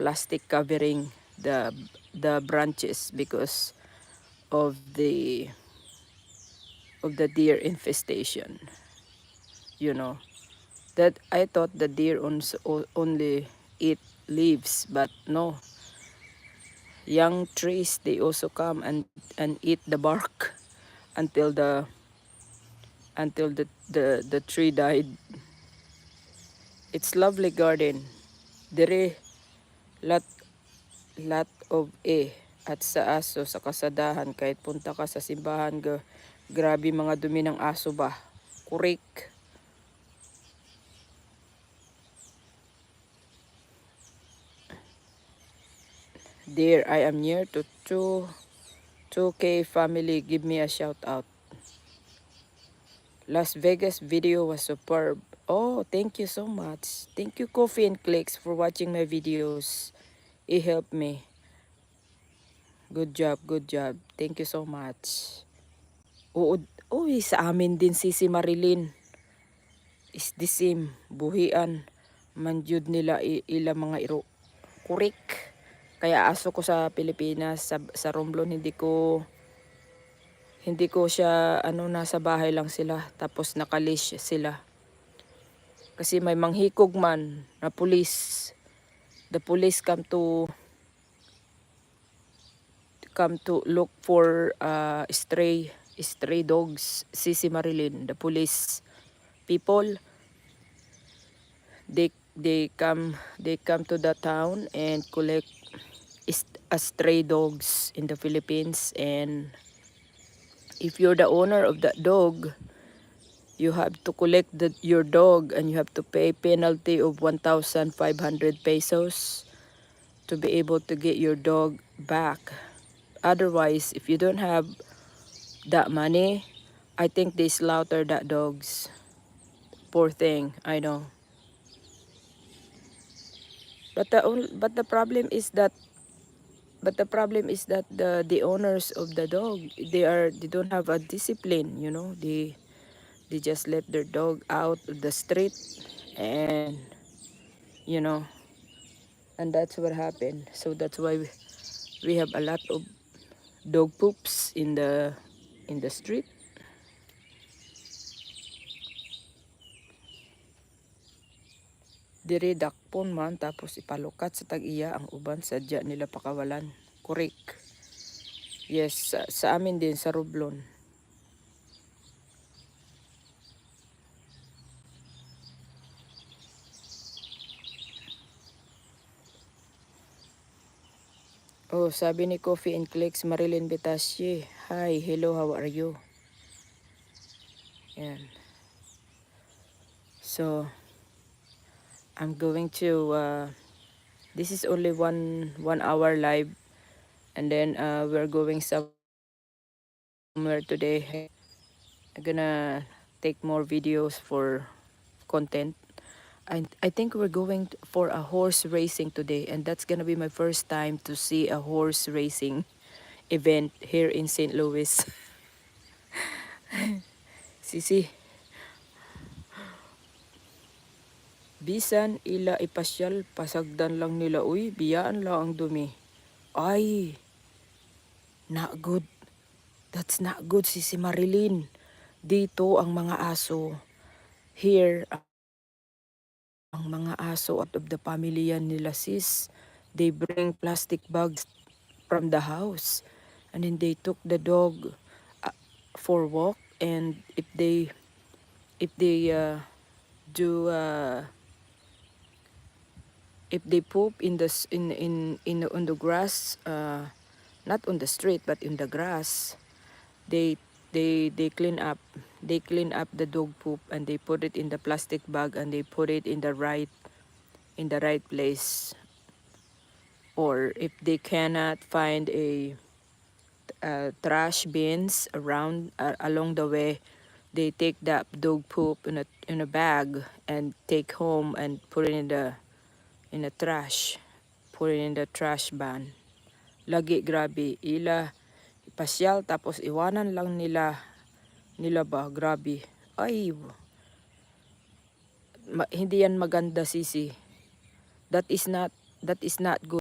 plastic covering the branches because of the deer infestation. You know that I thought the deer only eat leaves, but no. Young trees, they also come and eat the bark until the tree died. It's lovely garden. Dire lot of at sa aso sa kasadahan kahit punta ka sa simbahan grabe mga dumi ng aso ba. Kurik. Dear, I am near to 2K family. Give me a shout out. Las Vegas video was superb. Oh, thank you so much. Thank you, Coffee and Clicks, for watching my videos. It helped me. Good job, good job. Thank you so much. Oo, uy, sa amin din si Marilyn. Is the same. Buhian. Manjud nila ila mga iro. Kurik. Kaya aso ko sa Pilipinas, sa Romblon, hindi ko siya, nasa bahay lang sila. Tapos nakalish sila. Kasi may manghikog man na police. The police come to look for stray dogs. Sisi Marilyn, the police people, they come to the town and collect stray dogs in the Philippines. And if you're the owner of that dog, you have to collect your dog, and you have to pay penalty of 1,500 pesos to be able to get your dog back. Otherwise, if you don't have that money, I think they slaughter that dogs. Poor thing, I know. But the problem is that the owners of the dog, they don't have a discipline, they just let their dog out of the street, and you know and that's what happened. So that's why we have a lot of dog poops in the street. Diri dakpon man tapos ipalukat sa tag-iya ang uban, sadya nila pakawalan. Kurik. Yes, sa amin din sa Romblon. Oh, sabi ni Coffee and Clicks, Marilyn Betasye. Hi, hello, how are you? Yan. So, I'm going to, this is only one hour live. And then we're going somewhere today. I'm gonna take more videos for content. I think we're going for a horse racing today. And that's gonna be my first time to see a horse racing event here in St. Louis. Sisi. Bisan ila ipasyal, pasagdan lang nila. Uy, biyaan lang ang dumi. Ay, not good. That's not good, si Marilyn. Dito ang mga aso. Here, ang mga aso out of the family yan nila, sis. They bring plastic bags from the house. And then they took the dog for walk. And if they do if they poop in on the grass, not on the street but in the grass, they clean up the dog poop, and they put it in the plastic bag, and they put it in the right place. Or if they cannot find a trash bins around along the way, they take that dog poop in a bag and take home and put it in the trash, put it in the trash ban. Lagi grabe ila ipasyal tapos iwanan lang nila ba, grabe. Ay, hindi yan maganda, sisi. That is not that is not good.